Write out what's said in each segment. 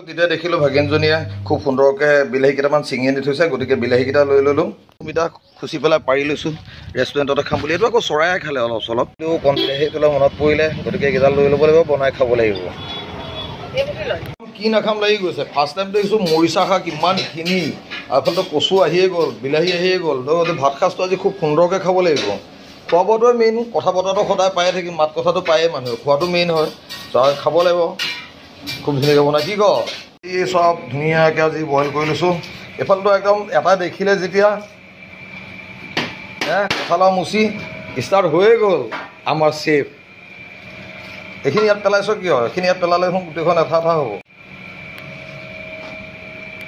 তেতিয়া দেখিলোঁ ভাগিনজনীয়ে খুব সুন্দৰকৈ বিলাহী কেইটামান ছিঙি আনি থৈছে, গতিকে বিলাহীকেইটা লৈ ল'লোঁ। অমিতা খুচি পেলাই পাৰি লৈছোঁ, ৰেষ্টুৰেণ্টতে খাম বুলি। এইটো আকৌ চৰাই খালে অলপ চলপ, কিন্তু কণ বিলাহী তোলা মনত পৰিলে, গতিকে এইকেইডাল লৈ ল'ব লাগিব, বনাই খাব লাগিব। কি নাখাম লাগি গৈছে। ফাৰ্ষ্ট টাইম দেখিছোঁ মৰিচা শাক ইমানখিনি, আৰু এফালেতো কচু আহিয়ে গ'ল, বিলাহী আহিয়ে গ'ল। তো ভাত সাজটো আজি খুব সুন্দৰকৈ খাব লাগিব। খোৱা বোৱাটোৱে মেইন, কথা বতৰাটো সদায় পায়ে থাকিম, মাত কথাটো পায়েই মানুহে, খোৱাটো মেইন হয়। খাব লাগিব খুব ধুনীয়াকৈ বনাই। কি ক এই চব ধুনীয়াকৈ আজি বইল কৰি লৈছোঁ। এইফালেতো একদম এটা দেখিলে যেতিয়া কঁঠালৰ মুচি ষ্টাৰ্ট হৈয়ে গ'ল আমাৰ চেফ। এইখিনি ইয়াত পেলাইছ কিয়? এইখিনি ইয়াত পেলালে দেখোন গোটেইখন এঠা এঠা হ'ব।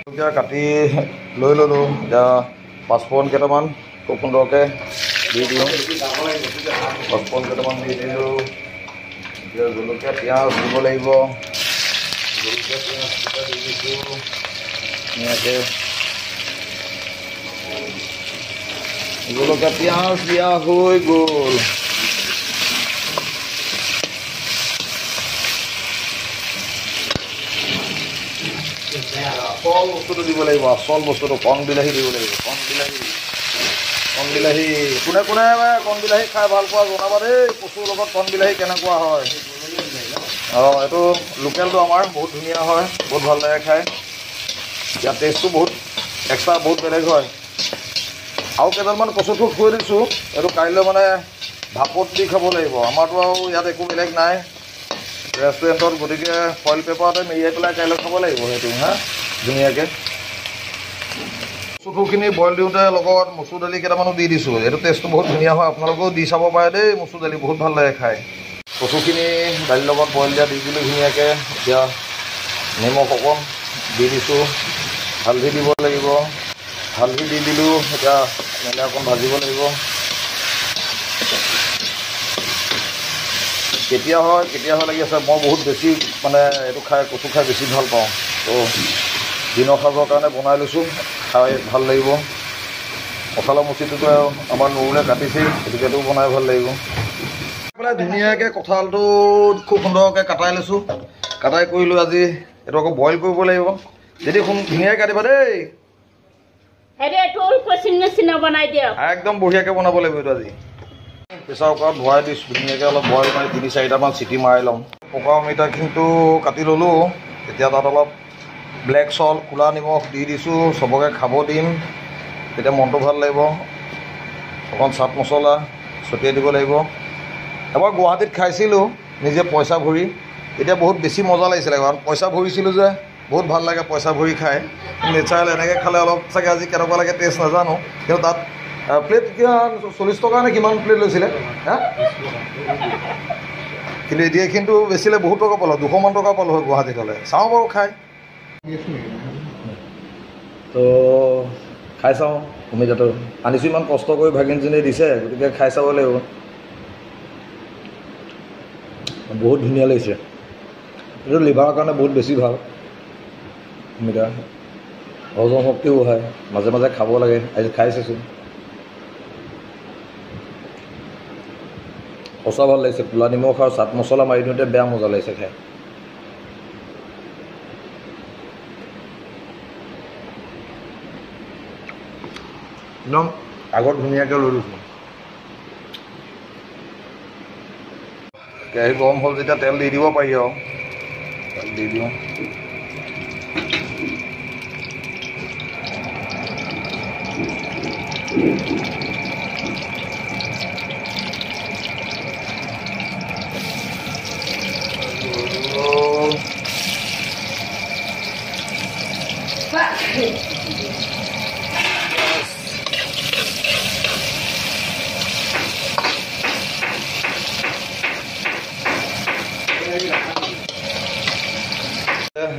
এতিয়া কাটি লৈ ল'লোঁ। এতিয়া পাঁচফোৰণ কেইটামান খুব সুন্দৰকৈ দি দিওঁ। পাঁচফোৰণ কেইটামান দি দিলোঁ। এতিয়া জলকীয়া পিঁয়াজ দিব লাগিব। জলকীয়া পিঁয়াজ কেইটা দি দিছোঁ ধুনীয়াকৈ। জলকীয়া পিঁয়াজ দিয়া হৈ গ'ল। আচল বস্তুটো দিব লাগিব, আচল বস্তুটো কণ বিলাহী দিব লাগিব। কণ বিলাহী কোনে কোনে কণ বিলাহী খাই ভাল পোৱা জনাবা দেই। কচুৰ লগত কণ বিলাহী কেনেকুৱা হয়। এইটো লোকেলটো আমাৰ বহুত ধুনীয়া হয়, বহুত ভাল লাগে খাই। ইয়াৰ টেষ্টটো বহুত এক্সট্ৰা, বহুত বেলেগ হয়। আৰু কেইডালমান কচু থোৰ থৈ দিছোঁ, এইটো কাইলৈ মানে ভাপত দি খাব লাগিব। আমাৰতো আৰু ইয়াত একো বেলেগ নাই ৰেষ্টুৰেণ্টত, গতিকে ফইল পেপাৰতে মেৰিয়াই পেলাই কাইলৈ খাব লাগিব সেইটো ধুনীয়াকৈ। কচু থোৰখিনি বইল দিওঁতে লগত মচুৰ দালি কেইটামানো দি দিছোঁ। এইটো টেষ্টটো বহুত ধুনীয়া হয়, আপোনালোকেও দি চাব পাৰে দেই। মচুৰ দালি বহুত ভাল লাগে খাই। কচুখিনি দালিৰ লগত বইল দিয়া দি দিলোঁ ধুনীয়াকৈ। এতিয়া নিমখ অকণ দি দিছোঁ, হালধি দিব লাগিব, হালধি দি দিলোঁ। এতিয়া মেলে অকণ ভাজিব লাগিব। কেতিয়া হয় লাগি আছে। মই বহুত বেছি মানে এইটো খাই, কচু খাই বেছি ভাল পাওঁ। তো দিনৰ সাজৰ কাৰণে বনাই লৈছোঁ, খাই ভাল লাগিব। কঁঠালৰ মুচিটোতো আমাৰ নৰুলে কাটিছেই, গতিকে এইটো বনাই ভাল লাগিব। মানে ধুনীয়াকৈ কঁঠালটো খুব সুন্দৰকৈ কাটাই লৈছোঁ। কাটাই কৰি লৈ আজি এইটো আকৌ বইল কৰিব লাগিব। যদি ধুনীয়াকৈ কাটিবা দেই, একদম বঢ়িয়াকৈ বনাব লাগিব এইটো আজি। প্ৰেছাৰ কুকাৰত ভৰাই দিছোঁ ধুনীয়াকৈ, অলপ বইল মাৰি 3-4টামান চিটি মাৰি ল'ম। পকা অমিতাখিনিটো কাটি ল'লোঁ। এতিয়া তাত অলপ ব্লেক চল্ট, ক'লা নিমখ দি দিছোঁ। চবকে খাব দিম, তেতিয়া মনটো ভাল লাগিব। অকণ চাট মছলা ছটিয়াই দিব লাগিব। এবাৰ গুৱাহাটীত খাইছিলোঁ নিজে পইচা ভৰি, এতিয়া বহুত বেছি মজা লাগিছিলে, কাৰণ পইচা ভৰিছিলোঁ যে বহুত ভাল লাগে পইচা ভৰি খাই। নেচাৰেল এনেকৈ খালে অলপ চাগে আজি কেনেকুৱা লাগে টেষ্ট নাজানো, কিন্তু তাত প্লেট কিমান 40 টকা নে কিমান প্লেট লৈছিলে কিন্তু এতিয়া কিন্তু বেচিলে বহুত টকা পালোঁ, 200মান টকা পালোঁ হয় গুৱাহাটীত হ'লে। চাওঁ বাৰু খাই। তো খাই চাওঁ অমিতাটো আনিছোঁ, ইমান কষ্ট কৰি ভাগিনজনীয়ে দিছে, গতিকে খাই চাব লাগিব। বহুত ধুনীয়া লাগিছে। এইটো লিভাৰৰ কাৰণে বহুত বেছি ভাল অমিতা, হজম শক্তিও হয়, মাজে মাজে খাব লাগে। আজি খাই চাইছোঁ, সঁচা ভাল লাগিছে। ক'লা নিমখ আৰু চাট মছলা মাৰি দিওঁতে বেয়া মজা লাগিছে খাই। একদম আগত ধুনীয়াকৈ লৈ লৈছোঁ। কেৰাহী গৰম হ'ল যেতিয়া তেল দি দিব পাৰি আৰু তেল দি দিওঁ।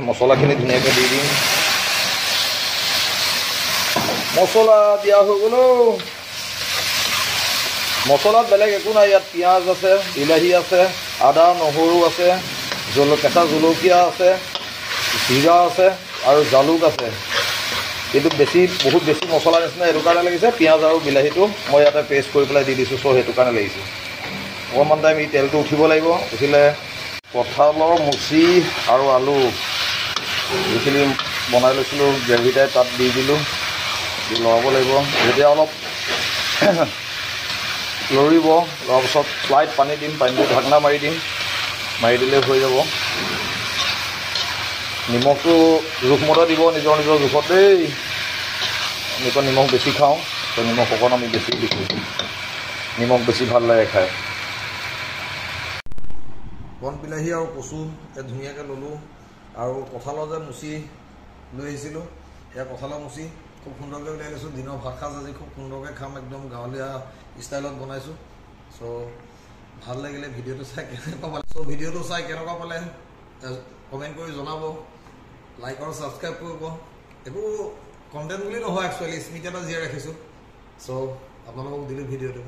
মছলাখিনি ধুনীয়াকৈ দি দিম। মছলা দিয়া হৈ গ'ল। মছলাত বেলেগ একো নাই, ইয়াত পিঁয়াজ আছে, বিলাহী আছে, আদা নহৰু আছে, কেঁচা জলকীয়া আছে, জিৰা আছে আৰু জালুক আছে। কিন্তু বহুত বেছি মছলা নিচিনা এইটো কাৰণে লাগিছে, পিঁয়াজ আৰু বিলাহীটো মই ইয়াতে পেষ্ট কৰি পেলাই দি দিছোঁ, চ' সেইটো কাৰণে লাগিছে। অকণমান টাইম তেলটো উঠিব লাগিব, উঠিলে কঁঠালৰ মুচি আৰু আলু যিখিনি বনাই লৈছিলোঁ গ্ৰেভি টাইপ তাত দি দিলোঁ, দি লৰাব লাগিব। যেতিয়া অলপ লৰিব, লৰাৰ পাছত স্লাইড পানী দিম, পানী দি ঢাকনা মাৰি দিম, মাৰি দিলে হৈ যাব। নিমখটো জোখমতে দিব, নিজৰ নিজৰ জোখত দেই। আমি আকৌ নিমখ বেছি খাওঁ, তো নিমখ অকণ আমি বেছি দিছোঁ, নিমখ বেছি ভাল লাগে খাই। বন বিলাহী আৰু কচু ধুনীয়াকৈ ল'লোঁ, আৰু কঁঠালৰ যে মুচি লৈ আহিছিলোঁ, সেয়া কঁঠালৰ মুচি খুব সুন্দৰকৈ উলিয়াই লৈছোঁ। দিনৰ ভাত সাজ আজি খুব সুন্দৰকৈ খাম, একদম গাঁৱলীয়া ষ্টাইলত বনাইছোঁ। চ' ভাল লাগিলে ভিডিঅ'টো চাই কেনেকুৱা পালে। চ' ভিডিঅ'টো চাই কেনেকুৱা পালে কমেণ্ট কৰি জনাব, লাইক আৰু ছাবস্ক্ৰাইব কৰিব। একো কণ্টেণ্ট বুলি নহয়, একচুৱেলি স্মৃতি এটা জীয়াই ৰাখিছোঁ। চ' আপোনালোকক দিলোঁ ভিডিঅ'টো।